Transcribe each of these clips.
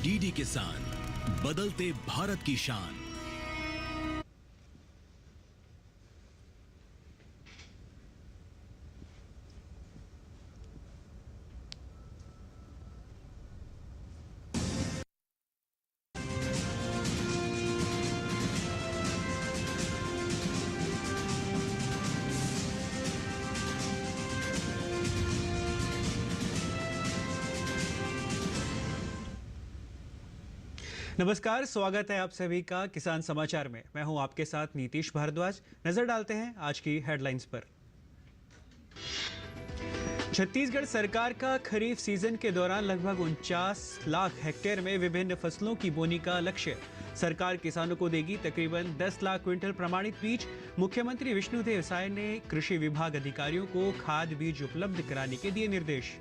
DD किसान, बदलते भारत की शान। नमस्कार, स्वागत है आप सभी का किसान समाचार में। मैं हूं आपके साथ नीतीश भारद्वाज। नजर डालते हैं आज की हेडलाइंस पर। छत्तीसगढ़ सरकार का खरीफ सीजन के दौरान लगभग 49 लाख हेक्टेयर में विभिन्न फसलों की बोनी का लक्ष्य। सरकार किसानों को देगी तकरीबन 10 लाख क्विंटल प्रमाणित बीज। मुख्यमंत्री विष्णुदेव साय ने कृषि विभाग अधिकारियों को खाद बीज उपलब्ध कराने के दिए निर्देश।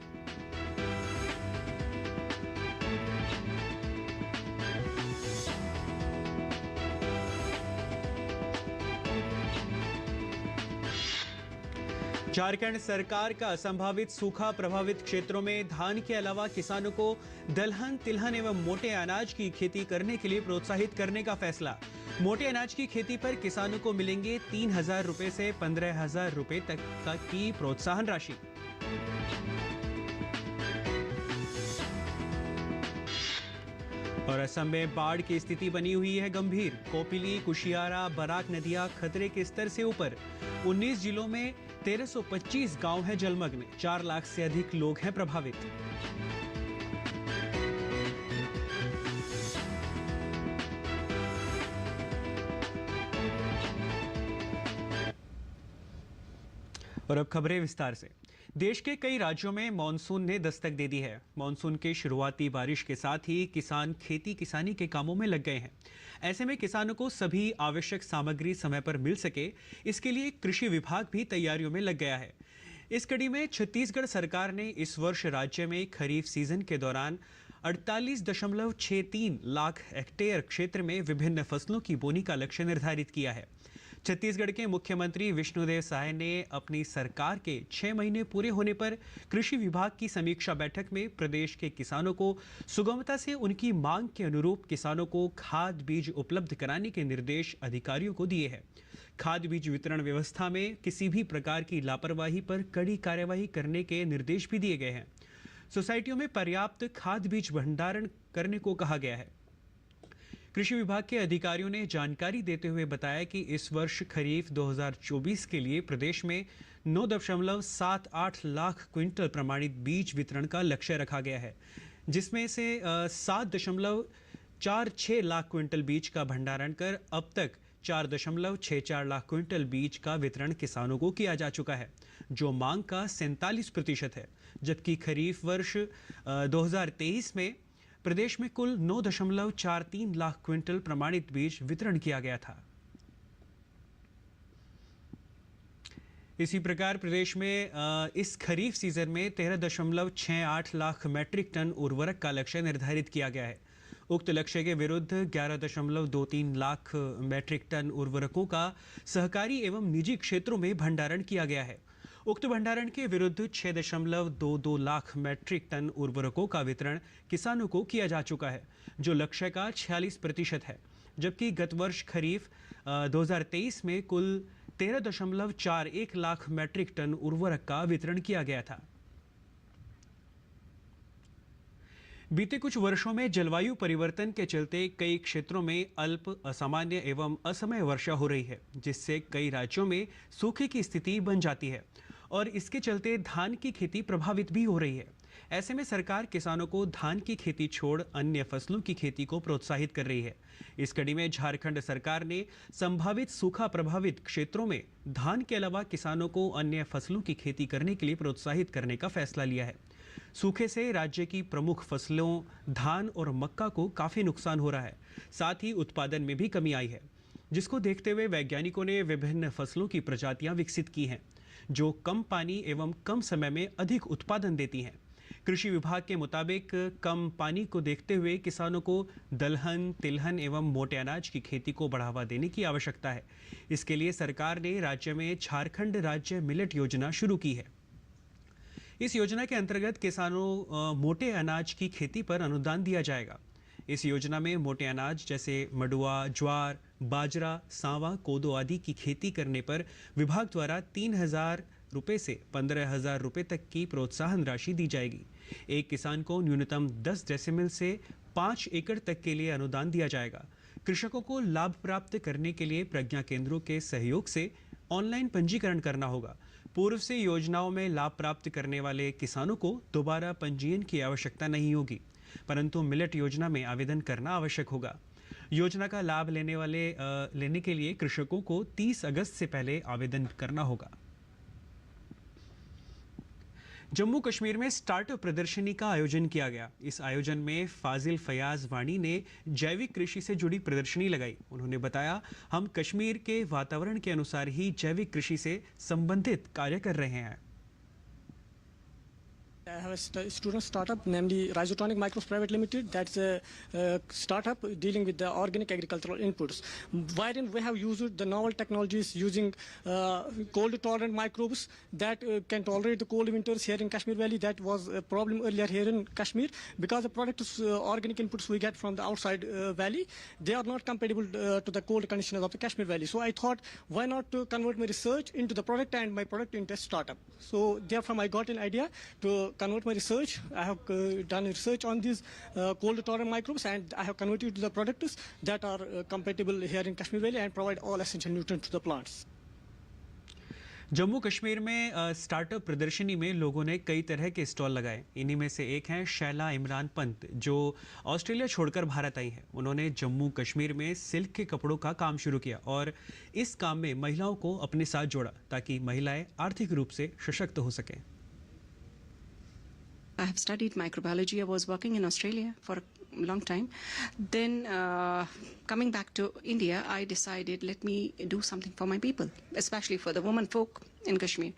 झारखंड सरकार का संभावित सूखा प्रभावित क्षेत्रों में धान के अलावा किसानों को दलहन, तिलहन एवं मोटे अनाज की खेती करने के लिए प्रोत्साहित करने का फैसला। मोटे अनाज की खेती पर किसानों को मिलेंगे 3,000 रुपए से 15,000 रुपए तक की प्रोत्साहन राशि। और असम में बाढ़ की स्थिति बनी हुई है गंभीर। कोपिली, कुशियारा, बराक नदियां खतरे के स्तर से ऊपर। 19 जिलों में 1325 गांव हैं जलमग्न। 4 लाख से अधिक लोग हैं प्रभावित। और अब खबरें विस्तार से। देश के कई राज्यों में मानसून ने दस्तक दे दी है। मानसून के शुरुआती बारिश के साथ ही किसान खेती किसानी के कामों में लग गए हैं। ऐसे में किसानों को सभी आवश्यक सामग्री समय पर मिल सके, इसके लिए कृषि विभाग भी तैयारियों में लग गया है। इस कड़ी में छत्तीसगढ़ सरकार ने इस वर्ष राज्य में खरीफ सीजन के दौरान 48.63 लाख हेक्टेयर क्षेत्र में विभिन्न फसलों की बोनी का लक्ष्य निर्धारित किया है। छत्तीसगढ़ के मुख्यमंत्री विष्णुदेव साय ने अपनी सरकार के 6 महीने पूरे होने पर कृषि विभाग की समीक्षा बैठक में प्रदेश के किसानों को सुगमता से उनकी मांग के अनुरूप किसानों को खाद बीज उपलब्ध कराने के निर्देश अधिकारियों को दिए हैं। खाद बीज वितरण व्यवस्था में किसी भी प्रकार की लापरवाही पर कड़ी कार्यवाही करने के निर्देश भी दिए गए हैं। सोसाइटियों में पर्याप्त खाद बीज भंडारण करने को कहा गया है। कृषि विभाग के अधिकारियों ने जानकारी देते हुए बताया कि इस वर्ष खरीफ 2024 के लिए प्रदेश में 9.78 लाख क्विंटल प्रमाणित बीज वितरण का लक्ष्य रखा गया है, जिसमें से 7.46 लाख क्विंटल बीज का भंडारण कर अब तक 4.64 लाख क्विंटल बीज का वितरण किसानों को किया जा चुका है, जो मांग का 47% है। जबकि खरीफ वर्ष 2023 में प्रदेश में कुल 9.43 लाख क्विंटल प्रमाणित बीज वितरण किया गया था। इसी प्रकार प्रदेश में इस खरीफ सीजन में 13.68 लाख मैट्रिक टन उर्वरक का लक्ष्य निर्धारित किया गया है। उक्त लक्ष्य के विरुद्ध 11.23 लाख मैट्रिक टन उर्वरकों का सहकारी एवं निजी क्षेत्रों में भंडारण किया गया है। उक्त भंडारण के विरुद्ध 6.22 लाख मैट्रिक टन उर्वरकों का वितरण किसानों को किया जा चुका है, जो लक्ष्य का 46% है। जबकि गत वर्ष खरीफ 2023 में कुल 13.41 लाख मैट्रिक टन उर्वरक का वितरण किया गया था। बीते कुछ वर्षों में जलवायु परिवर्तन के चलते कई क्षेत्रों में अल्प, असामान्य एवं असमय वर्षा हो रही है, जिससे कई राज्यों में सूखे की स्थिति बन जाती है और इसके चलते धान की खेती प्रभावित भी हो रही है। ऐसे में सरकार किसानों को धान की खेती छोड़ अन्य फसलों की खेती को प्रोत्साहित कर रही है। इस कड़ी में झारखंड सरकार ने संभावित सूखा प्रभावित क्षेत्रों में धान के अलावा किसानों को अन्य फसलों की खेती करने के लिए प्रोत्साहित करने का फैसला लिया है। सूखे से राज्य की प्रमुख फसलों धान और मक्का को काफी नुकसान हो रहा है, साथ ही उत्पादन में भी कमी आई है, जिसको देखते हुए वैज्ञानिकों ने विभिन्न फसलों की प्रजातियां विकसित की हैं, जो कम पानी एवं कम समय में अधिक उत्पादन देती हैं। कृषि विभाग के मुताबिक कम पानी को देखते हुए किसानों को दलहन, तिलहन एवं मोटे अनाज की खेती को बढ़ावा देने की आवश्यकता है। इसके लिए सरकार ने राज्य में झारखंड राज्य मिलेट योजना शुरू की है। इस योजना के अंतर्गत किसानों मोटे अनाज की खेती पर अनुदान दिया जाएगा। इस योजना में मोटे अनाज जैसे मडुआ, ज्वार, बाजरा, सांवा, कोदो आदि की खेती करने पर विभाग द्वारा 3,000 रुपये से 15,000 रुपये तक की प्रोत्साहन राशि दी जाएगी। एक किसान को न्यूनतम 10 डेसिमल से 5 एकड़ तक के लिए अनुदान दिया जाएगा। कृषकों को लाभ प्राप्त करने के लिए प्रज्ञा केंद्रों के सहयोग से ऑनलाइन पंजीकरण करना होगा। पूर्व से योजनाओं में लाभ प्राप्त करने वाले किसानों को दोबारा पंजीयन की आवश्यकता नहीं होगी, परंतु मिलेट योजना में आवेदन करना आवश्यक होगा। योजना का लाभ लेने के लिए कृषकों को 30 अगस्त से पहले आवेदन करना होगा। जम्मू कश्मीर में स्टार्टअप प्रदर्शनी का आयोजन किया गया। इस आयोजन में फाजिल फयाज वाणी ने जैविक कृषि से जुड़ी प्रदर्शनी लगाई। उन्होंने बताया, हम कश्मीर के वातावरण के अनुसार ही जैविक कृषि से संबंधित कार्य कर रहे हैं। I have a student startup, namely Rhizotonic Micros Private Limited. That's a startup dealing with the organic agricultural inputs, wherein we have used the novel technologies using cold-tolerant microbes that can tolerate the cold winters here in Kashmir Valley. That was a problem earlier here in Kashmir because the products, organic inputs we get from the outside valley, they are not compatible to the cold conditions of the Kashmir Valley. So I thought, why not to convert my research into the product and my product into a startup? So therefore I got an idea to convert my research. I have done research on these cold-tolerant microbes, and I have converted to the products that are compatible here in Kashmir Valley and provide all essential nutrients to the plants. Jammu Kashmir में startup प्रदर्शनी में लोगों ने कई तरह के stall लगाए। इन्हीं में से एक हैं शैला इमरान पंत, जो ऑस्ट्रेलिया छोड़कर भारत आई हैं। उन्होंने जम्मू कश्मीर में सिल्क के कपड़ों का काम शुरू किया और इस काम में महिलाओं को अपने साथ जोड़ा ताकि महिलाएं आर्थिक रूप से सशक्त हो सकें। I have studied microbiology. I was working in Australia for a long time. Then coming back to India, I decided let me do something for my people, especially for the women folk in Kashmir.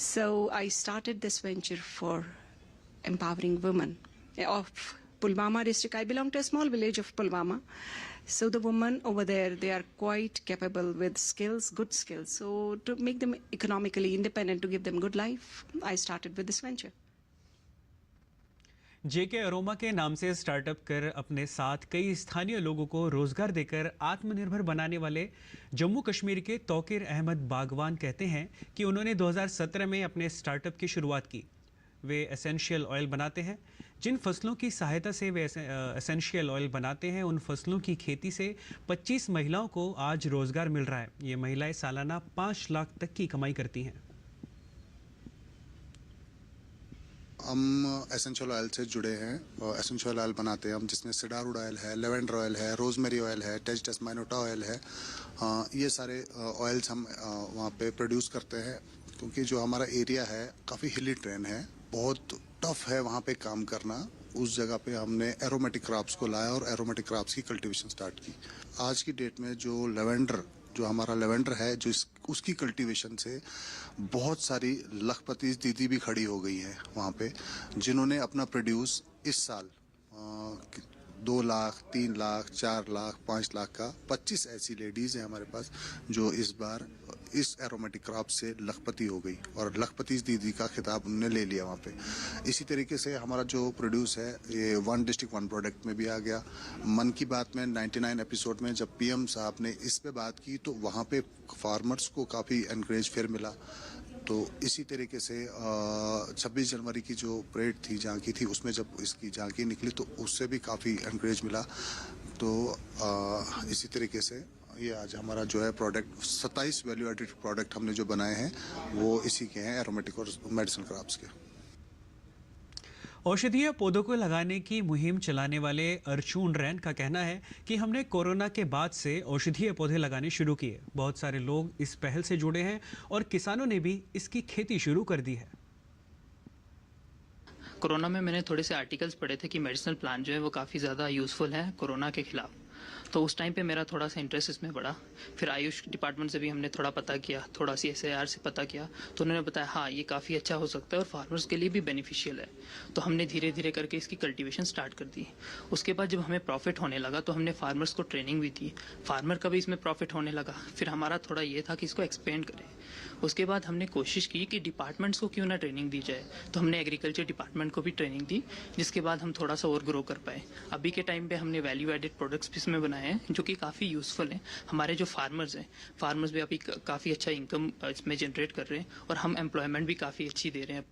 So I started this venture for empowering women of Pulwama district. I belong to a small village of Pulwama. So the women over there, they are quite capable with skills, good skills. So to make them economically independent, to give them good life, I started with this venture. JK aroma के नाम से startup कर अपने साथ कई स्थानीय लोगों को रोजगार देकर आत्मनिर्भर बनाने वाले जम्मू कश्मीर के तौकीर अहमद बागवान कहते हैं कि उन्होंने 2017 में अपने स्टार्टअप की शुरुआत की। वे एसेंशियल ऑयल बनाते हैं। जिन फसलों की सहायता से वे एसेंशियल ऑयल बनाते हैं, उन फसलों की खेती से 25 महिलाओं को आज रोजगार मिल रहा है। ये महिलाएं सालाना 5 लाख तक की कमाई करती हैं। हम एसेंशियल ऑयल से जुड़े हैं और एसेंशियल ऑयल बनाते हैं हम, जिसमें सीडारवुड ऑयल है, लेवेंडर ऑयल है, रोजमेरी ऑयल है, टेस्माइनोटा ऑयल है। ये सारे ऑयल्स हम वहाँ पे प्रोड्यूस करते हैं, क्योंकि जो हमारा एरिया है काफ़ी हिली टेरेन है, बहुत टफ है वहाँ पे काम करना। उस जगह पे हमने एरोमेटिक क्रॉप्स को लाया और एरोमेटिक क्रॉप्स की कल्टीवेशन स्टार्ट की। आज की डेट में जो हमारा लेवेंडर है, उसकी कल्टीवेशन से बहुत सारी लखपति दीदी भी खड़ी हो गई हैं वहाँ पे, जिन्होंने अपना प्रोड्यूस इस साल 2 लाख, 3 लाख, 4 लाख, 5 लाख का 25 ऐसी लेडीज़ हैं हमारे पास जो इस बार इस एरोमेटिक क्रॉप से लखपति हो गई और लखपति दीदी का खिताब उन्होंने ले लिया वहाँ पे। इसी तरीके से हमारा जो प्रोड्यूस है ये 1 डिस्ट्रिक्ट 1 प्रोडक्ट में भी आ गया। मन की बात में 99 एपिसोड में जब पीएम साहब ने इस पे बात की तो वहाँ पे फार्मर्स को काफ़ी एनकरेज फिर मिला। तो इसी तरीके से 26 जनवरी की जो परेड थी, झांकी थी, उसमें जब इसकी झांकी निकली तो उससे भी काफ़ी एनकरेज मिला। तो इसी तरीके से ये आज हमारा जो है प्रोडक्ट 27 वैल्यू एडेड प्रोडक्ट हमने जो बनाए हैं वो इसी के हैं, एरोमेटिक और मेडिसिन क्रॉप्स के। औषधीय पौधों को लगाने की मुहिम चलाने वाले अर्चून रैन का कहना है कि हमने कोरोना के बाद से औषधीय पौधे लगाने शुरू किए। बहुत सारे लोग इस पहल से जुड़े हैं और किसानों ने भी इसकी खेती शुरू कर दी है। कोरोना में मैंने थोड़े से आर्टिकल्स पढ़े थे कि मेडिसिनल प्लांट जो है वो काफ़ी ज़्यादा यूज़फुल है कोरोना के खिलाफ, तो उस टाइम पे मेरा थोड़ा सा इंटरेस्ट इसमें बढ़ा। फिर आयुष डिपार्टमेंट से भी हमने थोड़ा पता किया, थोड़ा CSIR से पता किया, तो उन्होंने बताया हाँ ये काफ़ी अच्छा हो सकता है और फार्मर्स के लिए भी बेनिफिशियल है। तो हमने धीरे धीरे करके इसकी कल्टीवेशन स्टार्ट कर दी। उसके बाद जब हमें प्रॉफिट होने लगा तो हमने फार्मर्स को ट्रेनिंग भी दी, फार्मर का भी इसमें प्रॉफिट होने लगा। फिर हमारा थोड़ा ये था कि इसको एक्सपेंड करें। उसके बाद हमने कोशिश की कि डिपार्टमेंट्स को क्यों ना ट्रेनिंग दी जाए, तो हमने एग्रीकल्चर डिपार्टमेंट को भी ट्रेनिंग दी, जिसके बाद हम थोड़ा सा और ग्रो कर पाए। अभी के टाइम पे हमने वैल्यू एडेड प्रोडक्ट्स भी इसमें बनाए हैं जो कि काफ़ी यूज़फुल हैं। हमारे जो फार्मर्स हैं, फार्मर्स भी अभी काफ़ी अच्छा इनकम इसमें जनरेट कर रहे हैं और हम एम्प्लॉयमेंट भी काफ़ी अच्छी दे रहे हैं।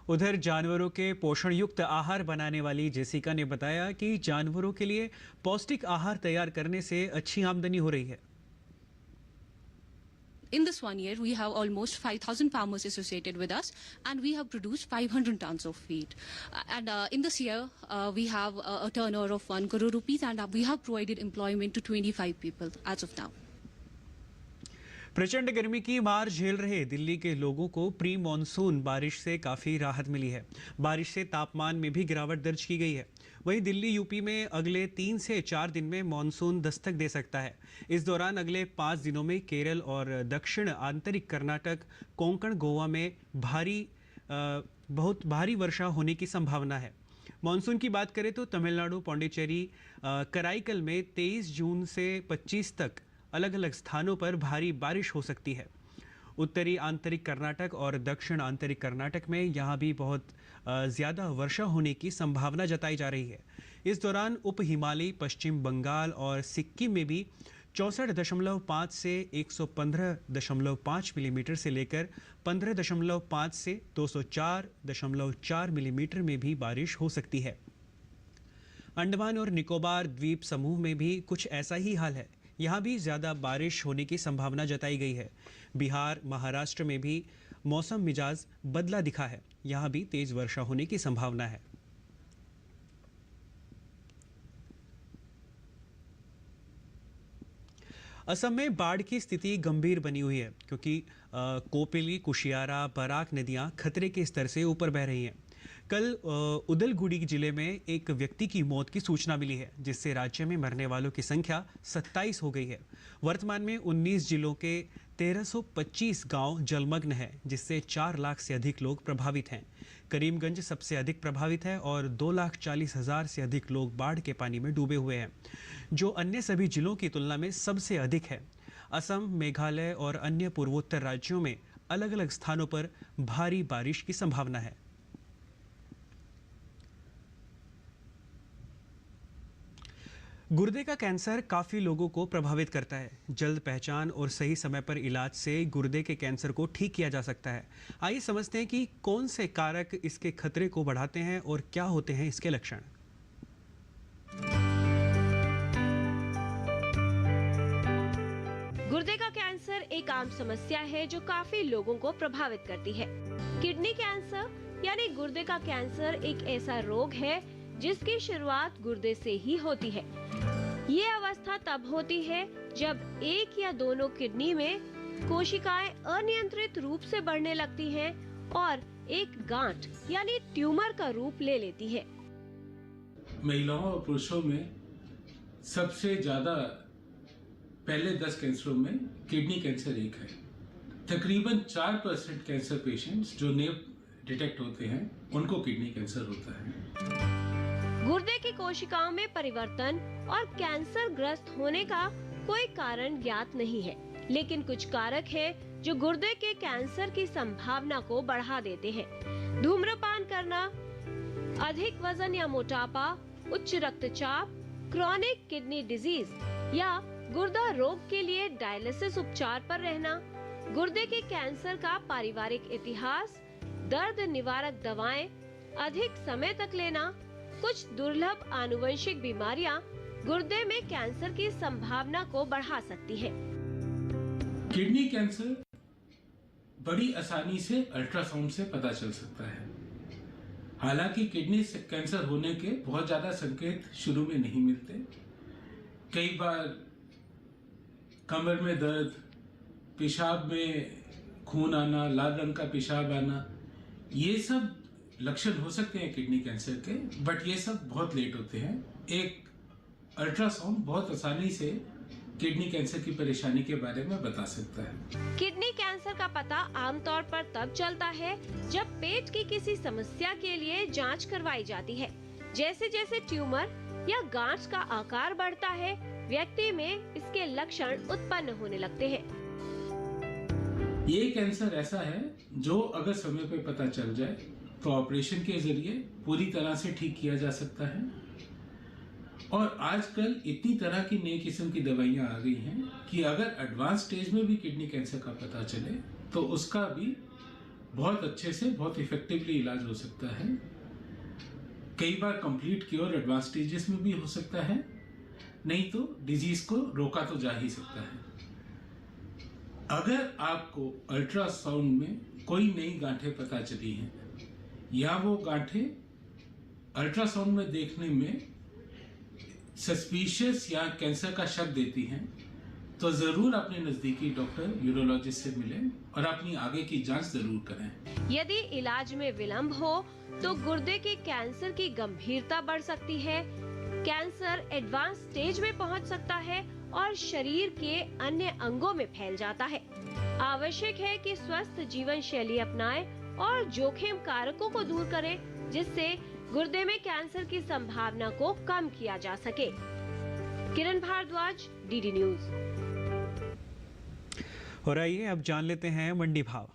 उधर जानवरों के पोषण युक्त आहार बनाने वाली जेसिका ने बताया कि जानवरों के लिए पौष्टिक आहार तैयार करने से अच्छी आमदनी हो रही है। In this 1 year, we have almost 5,000 farmers associated with us, and we have produced 500 tons of feed. And in this year, we have a turnover of 1 crore rupees, and we have provided employment to 25 people as of now. प्रचंड गर्मी की मार झेल रहे दिल्ली के लोगों को pre monsoon बारिश से काफ़ी राहत मिली है। बारिश से तापमान में भी गिरावट दर्ज की गई है। वहीं दिल्ली यूपी में अगले 3 से 4 दिन में मॉनसून दस्तक दे सकता है। इस दौरान अगले 5 दिनों में केरल और दक्षिण आंतरिक कर्नाटक, कोंकण, गोवा में बहुत भारी वर्षा होने की संभावना है। मॉनसून की बात करें तो तमिलनाडु, पौंडीचेरी, कराईकल में 23 जून से 25 तक अलग अलग स्थानों पर भारी बारिश हो सकती है। उत्तरी आंतरिक कर्नाटक और दक्षिण आंतरिक कर्नाटक में यहाँ भी बहुत ज़्यादा वर्षा होने की संभावना जताई जा रही है। इस दौरान उप हिमालयी पश्चिम बंगाल और सिक्किम में भी 64.5 से 115.5 मिलीमीटर से लेकर 15.5 से 204.4 मिलीमीटर में भी बारिश हो सकती है। अंडमान और निकोबार द्वीप समूह में भी कुछ ऐसा ही हाल है। यहाँ भी ज़्यादा बारिश होने की संभावना जताई गई है। बिहार, महाराष्ट्र में भी मौसम मिजाज बदला दिखा है। यहाँ भी तेज वर्षा होने की संभावना है। असम में बाढ़ की स्थिति गंभीर बनी हुई है क्योंकि कोपिली, कुशियारा, बराक नदियां खतरे के स्तर से ऊपर बह रही हैं। कल उदलगुड़ी जिले में एक व्यक्ति की मौत की सूचना मिली है, जिससे राज्य में मरने वालों की संख्या 27 हो गई है। वर्तमान में 19 जिलों के 1325 गांव जलमग्न हैं, जिससे 4 लाख से अधिक लोग प्रभावित हैं। करीमगंज सबसे अधिक प्रभावित है और 2,40,000 से अधिक लोग बाढ़ के पानी में डूबे हुए हैं, जो अन्य सभी जिलों की तुलना में सबसे अधिक है। असम, मेघालय और अन्य पूर्वोत्तर राज्यों में अलग अलग स्थानों पर भारी बारिश की संभावना है। गुर्दे का कैंसर काफ़ी लोगों को प्रभावित करता है। जल्द पहचान और सही समय पर इलाज से गुर्दे के कैंसर को ठीक किया जा सकता है। आइए समझते हैं कि कौन से कारक इसके खतरे को बढ़ाते हैं और क्या होते हैं इसके लक्षण। गुर्दे का कैंसर एक आम समस्या है जो काफी लोगों को प्रभावित करती है। किडनी कैंसर यानी गुर्दे का कैंसर एक ऐसा रोग है जिसकी शुरुआत गुर्दे से ही होती है। ये अवस्था तब होती है जब एक या दोनों किडनी में कोशिकाएं अनियंत्रित रूप से बढ़ने लगती हैं और एक गांठ यानी ट्यूमर का रूप ले लेती है। महिलाओं और पुरुषों में सबसे ज्यादा पहले 10 कैंसरों में किडनी कैंसर एक है। तकरीबन 4% कैंसर पेशेंट्स जो नेव डिटेक्ट होते हैं उनको किडनी कैंसर होता है। गुर्दे की कोशिकाओं में परिवर्तन और कैंसर ग्रस्त होने का कोई कारण ज्ञात नहीं है, लेकिन कुछ कारक हैं जो गुर्दे के कैंसर की संभावना को बढ़ा देते हैं। धूम्रपान करना, अधिक वजन या मोटापा, उच्च रक्तचाप, क्रॉनिक किडनी डिजीज या गुर्दा रोग के लिए डायलिसिस उपचार पर रहना, गुर्दे के कैंसर का पारिवारिक इतिहास, दर्द निवारक दवाएं अधिक समय तक लेना, कुछ दुर्लभ आनुवंशिक बीमारियां गुर्दे में कैंसर की संभावना को बढ़ा सकती है। किडनी कैंसर बड़ी आसानी से अल्ट्रासाउंड से पता चल सकता है। हालांकि किडनी कैंसर होने के बहुत ज्यादा संकेत शुरू में नहीं मिलते। कई बार कमर में दर्द, पेशाब में खून आना, लाल रंग का पेशाब आना, ये सब लक्षण हो सकते हैं किडनी कैंसर के, बट ये सब बहुत लेट होते हैं। एक अल्ट्रासाउंड बहुत आसानी से किडनी कैंसर की परेशानी के बारे में बता सकता है। किडनी कैंसर का पता आमतौर पर तब चलता है जब पेट की किसी समस्या के लिए जांच करवाई जाती है। जैसे जैसे ट्यूमर या गांठ का आकार बढ़ता है, व्यक्ति में इसके लक्षण उत्पन्न होने लगते हैं। ये कैंसर ऐसा है जो अगर समय पे पता चल जाए तो ऑपरेशन के जरिए पूरी तरह से ठीक किया जा सकता है। और आजकल इतनी तरह की नई किस्म की दवाइयां आ गई हैं कि अगर एडवांस स्टेज में भी किडनी कैंसर का पता चले तो उसका भी बहुत अच्छे से बहुत इफेक्टिवली इलाज हो सकता है। कई बार कंप्लीट क्योर एडवांस स्टेजेस में भी हो सकता है, नहीं तो डिजीज को रोका तो जा ही सकता है। अगर आपको अल्ट्रासाउंड में कोई नई गांठें पता चली हैं या वो गांठें अल्ट्रासाउंड में देखने में सस्पिशियस या कैंसर का शक देती हैं, तो जरूर अपने नजदीकी डॉक्टर यूरोलॉजिस्ट से मिलें और अपनी आगे की जांच जरूर करें। यदि इलाज में विलंब हो तो गुर्दे के कैंसर की गंभीरता बढ़ सकती है, कैंसर एडवांस स्टेज में पहुंच सकता है और शरीर के अन्य अंगों में फैल जाता है। आवश्यक है कि स्वस्थ जीवन शैली अपनाएं और जोखिम कारकों को दूर करें, जिससे गुर्दे में कैंसर की संभावना को कम किया जा सके। किरण भारद्वाज, डीडी न्यूज। और आइए अब जान लेते हैं मंडी भाव।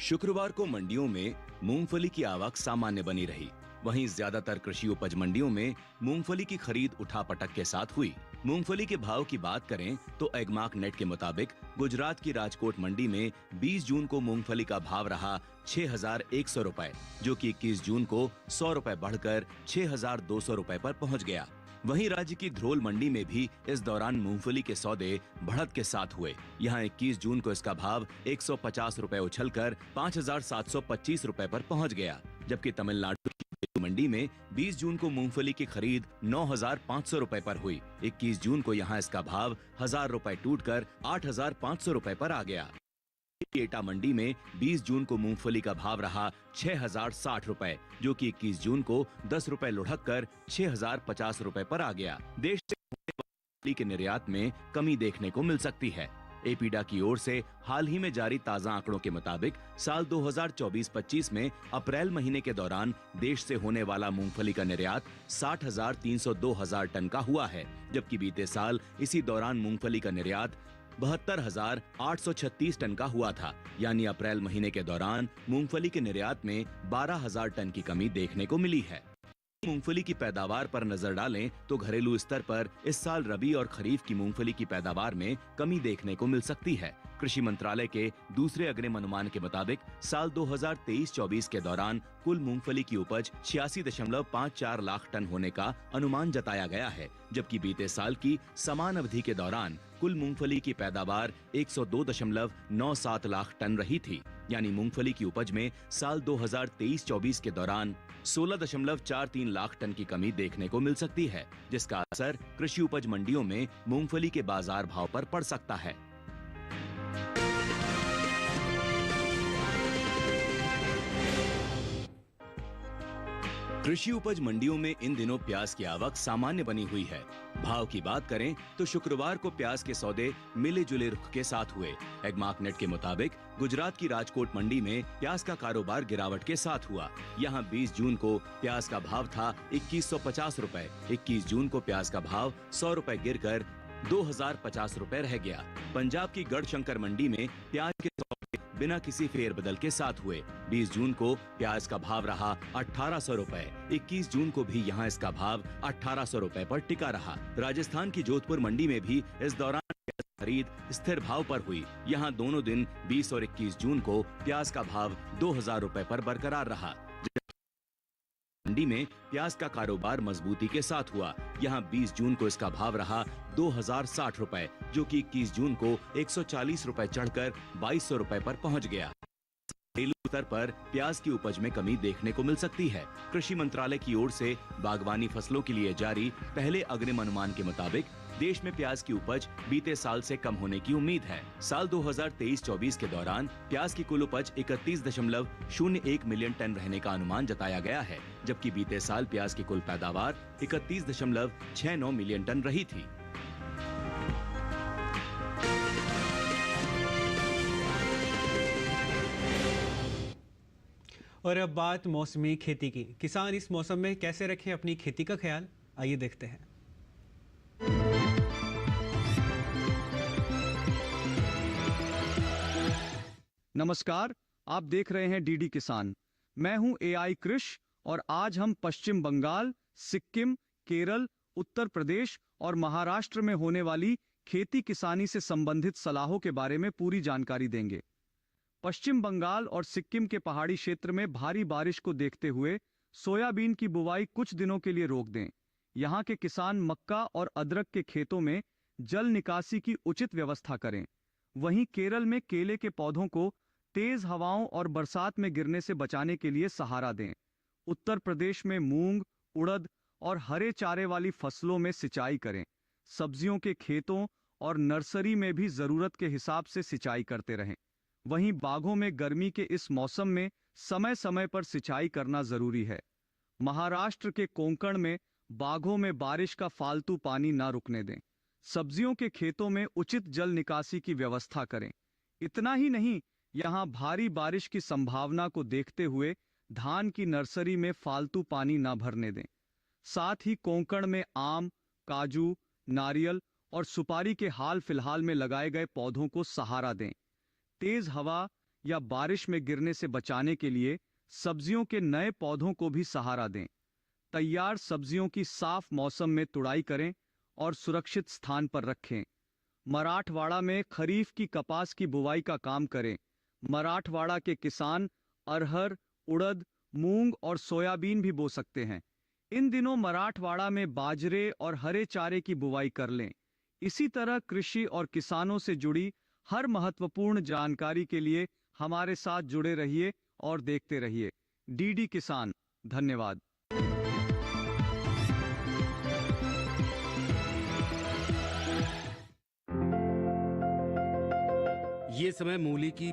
शुक्रवार को मंडियों में मूंगफली की आवक सामान्य बनी रही। वहीं ज्यादातर कृषि उपज मंडियों में मूंगफली की खरीद उठापटक के साथ हुई। मूंगफली के भाव की बात करें तो एगमार्क नेट के मुताबिक गुजरात की राजकोट मंडी में 20 जून को मूंगफली का भाव रहा 6,100 रुपए, जो कि 21 जून को 100 रुपए बढ़कर 6,200 रुपए पर पहुंच गया। वहीं राज्य की ध्रोल मंडी में भी इस दौरान मूंगफली के सौदे बढ़त के साथ हुए। यहां 21 जून को इसका भाव 150 रुपए उछलकर 5,725 रुपए पर पहुंच गया, जबकि तमिलनाडु की मंडी में 20 जून को मूंगफली की खरीद 9,500 रुपए पर हुई। 21 जून को यहां इसका भाव 1,000 रुपए टूटकर 8,500 रुपए पर आ गया। एटा मंडी में 20 जून को मूंगफली का भाव रहा 6,060 रुपए, जो कि 21 जून को 10 रुपए लुढ़क कर 6,050 रुपए पर आ गया। देश से होने वाली मूंगफली के निर्यात में कमी देखने को मिल सकती है। एपीडा की ओर से हाल ही में जारी ताजा आंकड़ों के मुताबिक साल 2024-25 में अप्रैल महीने के दौरान देश से होने वाला मूंगफली का निर्यात 60,302 टन का हुआ है, जबकि बीते साल इसी दौरान मूंगफली का निर्यात 72,836 टन का हुआ था। यानी अप्रैल महीने के दौरान मूंगफली के निर्यात में 12,000 टन की कमी देखने को मिली है। मूंगफली की पैदावार पर नजर डालें तो घरेलू स्तर पर इस साल रबी और खरीफ की मूंगफली की पैदावार में कमी देखने को मिल सकती है। कृषि मंत्रालय के दूसरे अग्रिम अनुमान के मुताबिक साल 2023-24 के दौरान कुल मूंगफली की उपज 86.54 लाख टन होने का अनुमान जताया गया है, जबकि बीते साल की समान अवधि के दौरान कुल मूंगफली की पैदावार 102.97 लाख टन रही थी। यानी मूंगफली की उपज में साल 2023-24 के दौरान 16.43 लाख टन की कमी देखने को मिल सकती है, जिसका असर कृषि उपज मंडियों में मूंगफली के बाजार भाव पर पड़ सकता है। कृषि उपज मंडियों में इन दिनों प्याज की आवक सामान्य बनी हुई है। भाव की बात करें तो शुक्रवार को प्याज के सौदे मिले जुले रुख के साथ हुए। एगमार्क नेट के मुताबिक गुजरात की राजकोट मंडी में प्याज का कारोबार गिरावट के साथ हुआ। यहां 20 जून को प्याज का भाव था 2150 रुपए। 21 जून को प्याज का भाव 100 रुपए गिरकर 2,050 रुपए रह गया। पंजाब की गढ़शंकर मंडी में प्याज के सौदे बिना किसी फेरबदल के साथ हुए। 20 जून को प्याज का भाव रहा 1,800 रुपए। 21 जून को भी यहां इसका भाव 1,800 रुपए पर टिका रहा। राजस्थान की जोधपुर मंडी में भी इस दौरान प्याज खरीद स्थिर भाव पर हुई। यहां दोनों दिन 20 और 21 जून को प्याज का भाव 2,000 रुपए पर बरकरार रहा। मंडी में प्याज का कारोबार मजबूती के साथ हुआ। यहां 20 जून को इसका भाव रहा 2,060 रुपए, जो कि 21 जून को 140 रुपए चढ़कर 2,200 रुपए पर पहुंच गया। घरेलू स्तर पर प्याज की उपज में कमी देखने को मिल सकती है। कृषि मंत्रालय की ओर से बागवानी फसलों के लिए जारी पहले अग्रिम अनुमान के मुताबिक देश में प्याज की उपज बीते साल से कम होने की उम्मीद है। साल 2023-24 के दौरान प्याज की कुल उपज 31.01 मिलियन टन रहने का अनुमान जताया गया है, जबकि बीते साल प्याज की कुल पैदावार 31.69 मिलियन टन रही थी। और अब बात मौसमी खेती की। किसान इस मौसम में कैसे रखें अपनी खेती का ख्याल, आइए देखते हैं। नमस्कार, आप देख रहे हैं डीडी किसान। मैं हूं एआई कृष और आज हम पश्चिम बंगाल, सिक्किम, केरल, उत्तर प्रदेश और महाराष्ट्र में होने वाली खेती किसानी से संबंधित सलाहों के बारे में पूरी जानकारी देंगे। पश्चिम बंगाल और सिक्किम के पहाड़ी क्षेत्र में भारी बारिश को देखते हुए सोयाबीन की बुवाई कुछ दिनों के लिए रोक दें। यहाँ के किसान मक्का और अदरक के खेतों में जल निकासी की उचित व्यवस्था करें। वहीं केरल में केले के पौधों को तेज हवाओं और बरसात में गिरने से बचाने के लिए सहारा दें। उत्तर प्रदेश में मूंग, उड़द और हरे चारे वाली फसलों में सिंचाई करें। सब्जियों के खेतों और नर्सरी में भी जरूरत के हिसाब से सिंचाई करते रहें। वहीं बागों में गर्मी के इस मौसम में समय समय पर सिंचाई करना जरूरी है। महाराष्ट्र के कोंकण में बागों में बारिश का फालतू पानी ना रुकने दें। सब्जियों के खेतों में उचित जल निकासी की व्यवस्था करें। इतना ही नहीं, यहाँ भारी बारिश की संभावना को देखते हुए धान की नर्सरी में फालतू पानी ना भरने दें। साथ ही कोंकण में आम, काजू, नारियल और सुपारी के हाल फिलहाल में लगाए गए पौधों को सहारा दें। तेज हवा या बारिश में गिरने से बचाने के लिए सब्जियों के नए पौधों को भी सहारा दें। तैयार सब्जियों की साफ मौसम में तुड़ाई करें और सुरक्षित स्थान पर रखें। मराठवाड़ा में खरीफ की कपास की बुवाई का काम करें। मराठवाड़ा के किसान अरहर, उड़द, मूंग और सोयाबीन भी बो सकते हैं। इन दिनों मराठवाड़ा में बाजरे और हरे चारे की बुवाई कर लें। इसी तरह कृषि और किसानों से जुड़ी हर महत्वपूर्ण जानकारी के लिए हमारे साथ जुड़े रहिए और देखते रहिए डीडी किसान। धन्यवाद। ये समय मूली की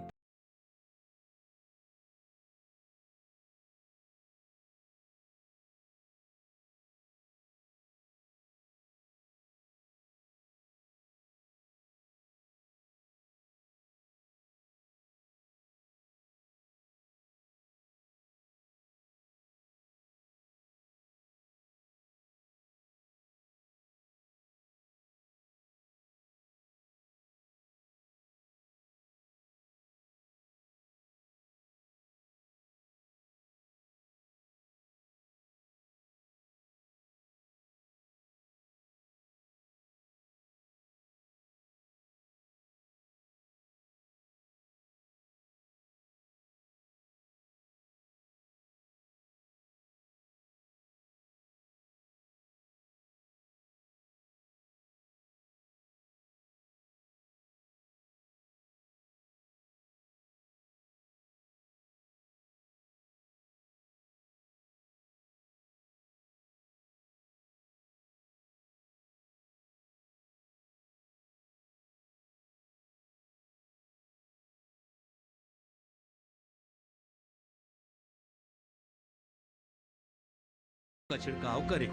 का छिड़काव करें।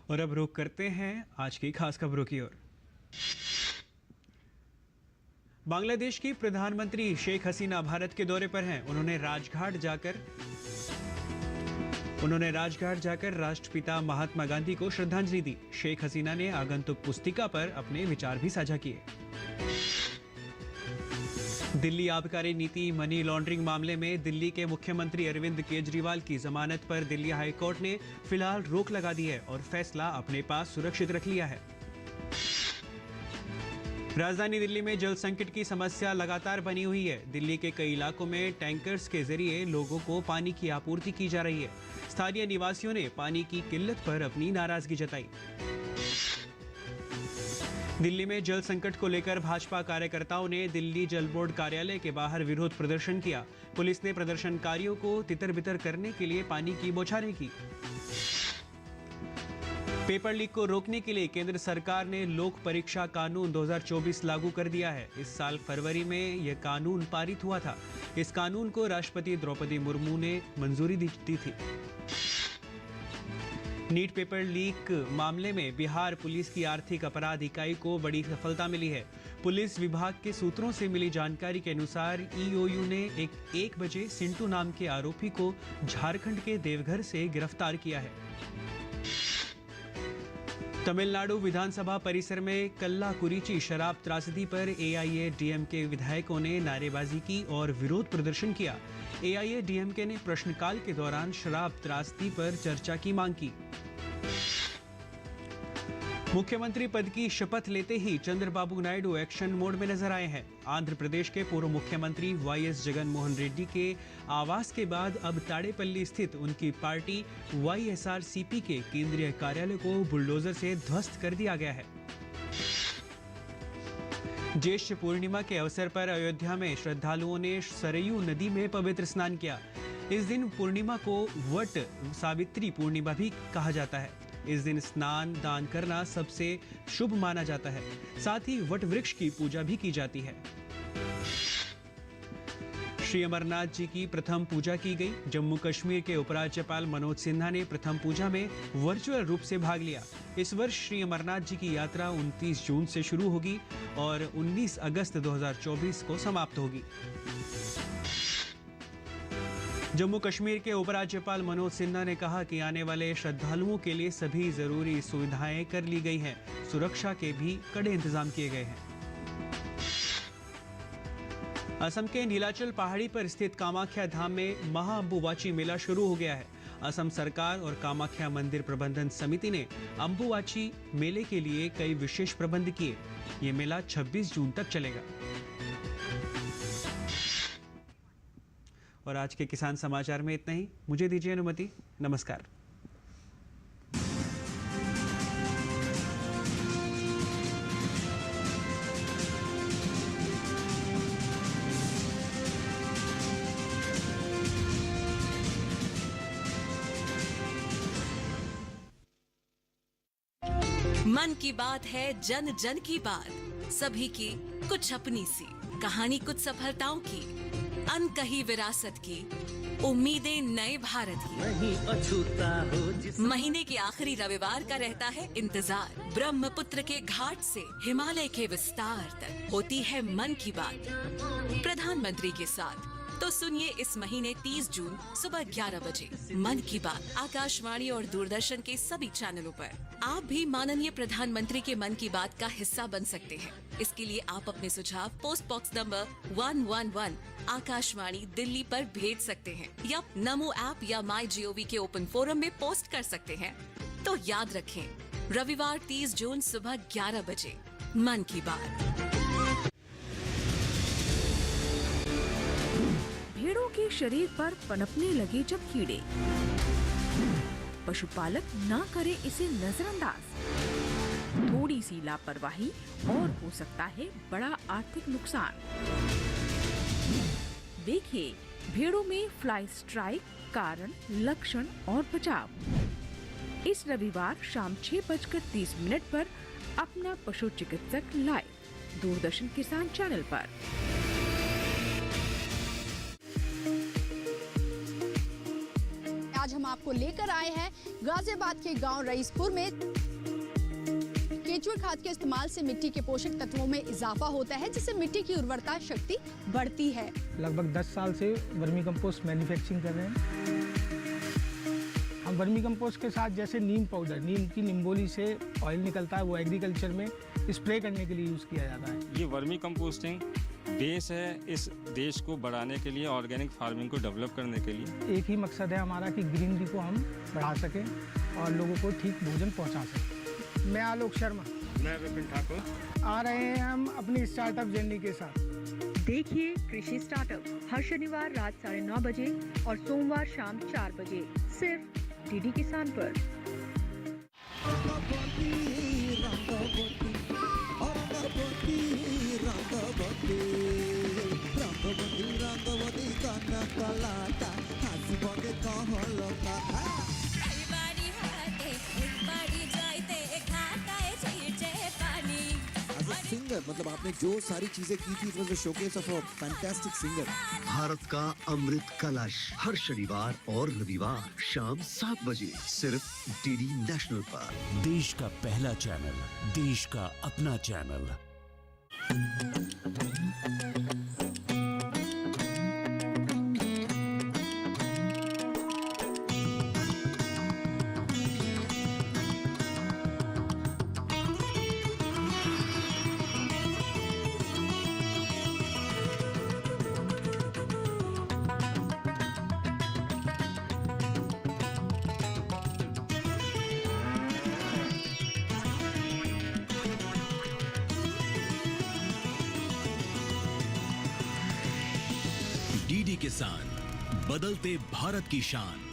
और अब रुख करते हैं आज की खास खबरों की ओर। बांग्लादेश की प्रधानमंत्री शेख हसीना भारत के दौरे पर हैं। उन्होंने राजघाट जाकर राष्ट्रपिता महात्मा गांधी को श्रद्धांजलि दी। शेख हसीना ने आगंतुक पुस्तिका पर अपने विचार भी साझा किए। दिल्ली आबकारी नीति मनी लॉन्ड्रिंग मामले में दिल्ली के मुख्यमंत्री अरविंद केजरीवाल की जमानत पर दिल्ली हाई कोर्ट ने फिलहाल रोक लगा दी है और फैसला अपने पास सुरक्षित रख लिया है। राजधानी दिल्ली में जल संकट की समस्या लगातार बनी हुई है। दिल्ली के कई इलाकों में टैंकर्स के जरिए लोगों को पानी की आपूर्ति की जा रही है। स्थानीय निवासियों ने पानी की किल्लत पर अपनी नाराजगी जताई। दिल्ली में जल संकट को लेकर भाजपा कार्यकर्ताओं ने दिल्ली जल बोर्ड कार्यालय के बाहर विरोध प्रदर्शन किया। पुलिस ने प्रदर्शनकारियों को तितर-बितर करने के लिए पानी की बौछारें की। पेपर लीक को रोकने के लिए केंद्र सरकार ने लोक परीक्षा कानून 2024 लागू कर दिया है। इस साल फरवरी में यह कानून पारित हुआ था। इस कानून को राष्ट्रपति द्रौपदी मुर्मू ने मंजूरी दी थी। नीट पेपर लीक मामले में बिहार पुलिस की आर्थिक अपराध इकाई को बड़ी सफलता मिली है। पुलिस विभाग के सूत्रों से मिली जानकारी के अनुसार ईओयू ने 1 बजे सिंटू नाम के आरोपी को झारखंड के देवघर से गिरफ्तार किया है। तमिलनाडु विधानसभा परिसर में कल्लाकुरिची शराब त्रासदी पर एआईएडीएमके विधायकों ने नारेबाजी की और विरोध प्रदर्शन किया। एआईएडीएमके ने प्रश्नकाल के दौरान शराब त्रासदी पर चर्चा की मांग की। मुख्यमंत्री पद की शपथ लेते ही चंद्रबाबू नायडू एक्शन मोड में नजर आए हैं। आंध्र प्रदेश के पूर्व मुख्यमंत्री वाईएस जगन मोहन रेड्डी के आवास के बाद अब ताड़ेपल्ली स्थित उनकी पार्टी वाईएसआरसीपी के केंद्रीय कार्यालय को बुलडोजर से ध्वस्त कर दिया गया है। ज्येष्ठ पूर्णिमा के अवसर पर अयोध्या में श्रद्धालुओं ने सरयू नदी में पवित्र स्नान किया। इस दिन पूर्णिमा को वट सावित्री पूर्णिमा भी कहा जाता है। इस दिन स्नान दान करना सबसे शुभ माना जाता है। साथ ही वट वृक्ष की पूजा भी की जाती है। श्री अमरनाथ जी की प्रथम पूजा की गई। जम्मू कश्मीर के उपराज्यपाल मनोज सिन्हा ने प्रथम पूजा में वर्चुअल रूप से भाग लिया। इस वर्ष श्री अमरनाथ जी की यात्रा 29 जून से शुरू होगी और 19 अगस्त 2024 को समाप्त होगी। जम्मू कश्मीर के उपराज्यपाल मनोज सिन्हा ने कहा कि आने वाले श्रद्धालुओं के लिए सभी जरूरी सुविधाएं कर ली गई हैं। सुरक्षा के भी कड़े इंतजाम किए गए हैं। असम के नीलाचल पहाड़ी पर स्थित कामाख्या धाम में महाअंबुवाची मेला शुरू हो गया है। असम सरकार और कामाख्या मंदिर प्रबंधन समिति ने अंबुवाची मेले के लिए कई विशेष प्रबंध किए। ये मेला 26 जून तक चलेगा। और आज के किसान समाचार में इतना ही। मुझे दीजिए अनुमति। नमस्कार। मन की बात है, जन जन की बात, सभी की कुछ अपनी सी कहानी, कुछ सफलताओं की, अनकही विरासत की, उम्मीदें नए भारत की। महीने के आखिरी रविवार का रहता है इंतजार। ब्रह्मपुत्र के घाट से हिमालय के विस्तार तक होती है मन की बात प्रधानमंत्री के साथ। तो सुनिए इस महीने 30 जून सुबह 11 बजे मन की बात आकाशवाणी और दूरदर्शन के सभी चैनलों पर। आप भी माननीय प्रधानमंत्री के मन की बात का हिस्सा बन सकते हैं। इसके लिए आप अपने सुझाव post box number 111 Akashvani Delhi पर भेज सकते हैं या नमो ऐप या MyGov के ओपन फोरम में पोस्ट कर सकते हैं। तो याद रखें, रविवार 30 जून सुबह 11 बजे मन की बात। भेड़ों के शरीर पर पनपने लगे जब कीड़े, पशुपालक ना करे इसे नजरअंदाज। थोड़ी सी लापरवाही और हो सकता है बड़ा आर्थिक नुकसान। देखिए भेड़ों में फ्लाई स्ट्राइक, कारण, लक्षण और बचाव। इस रविवार शाम 6:30 पर अपना पशु चिकित्सक लाइव दूरदर्शन किसान चैनल पर। आज हम आपको लेकर आए हैं गाजियाबाद के गांव रईसपुर में। केचुए खाद के इस्तेमाल से मिट्टी के पोषक तत्वों में इजाफा होता है, जिससे मिट्टी की उर्वरता शक्ति बढ़ती है। लगभग 10 साल से वर्मी कंपोस्ट मैन्युफैक्चरिंग कर रहे हैं। हम वर्मी कंपोस्ट के साथ जैसे नीम पाउडर, नीम की निम्बोली से ऑयल निकलता है, वो एग्रीकल्चर में स्प्रे करने के लिए यूज़ किया जाता है। ये वर्मी कंपोस्टिंग बेस है इस देश को बढ़ाने के लिए, ऑर्गेनिक फार्मिंग को डेवलप करने के लिए। एक ही मकसद है हमारा कि ग्रीनरी को हम बढ़ा सकें और लोगों को ठीक भोजन पहुंचा सकें। मैं आलोक शर्मा। मैं विपिन ठाकुर। आ रहे हैं हम अपनी स्टार्टअप जर्नी के साथ। देखिए कृषि स्टार्टअप हर शनिवार रात 9:30 बजे और सोमवार शाम 4 बजे सिर्फ डीडी किसान पर। सिंगर मतलब आपने जो सारी चीजें की थी, it was the showcase of a fantastic singer. Bharat का अमृत कलश हर शनिवार और रविवार शाम 7 बजे सिर्फ डीडी नेशनल पर। देश का पहला चैनल, देश का अपना चैनल। डीडी किसान, बदलते भारत की शान।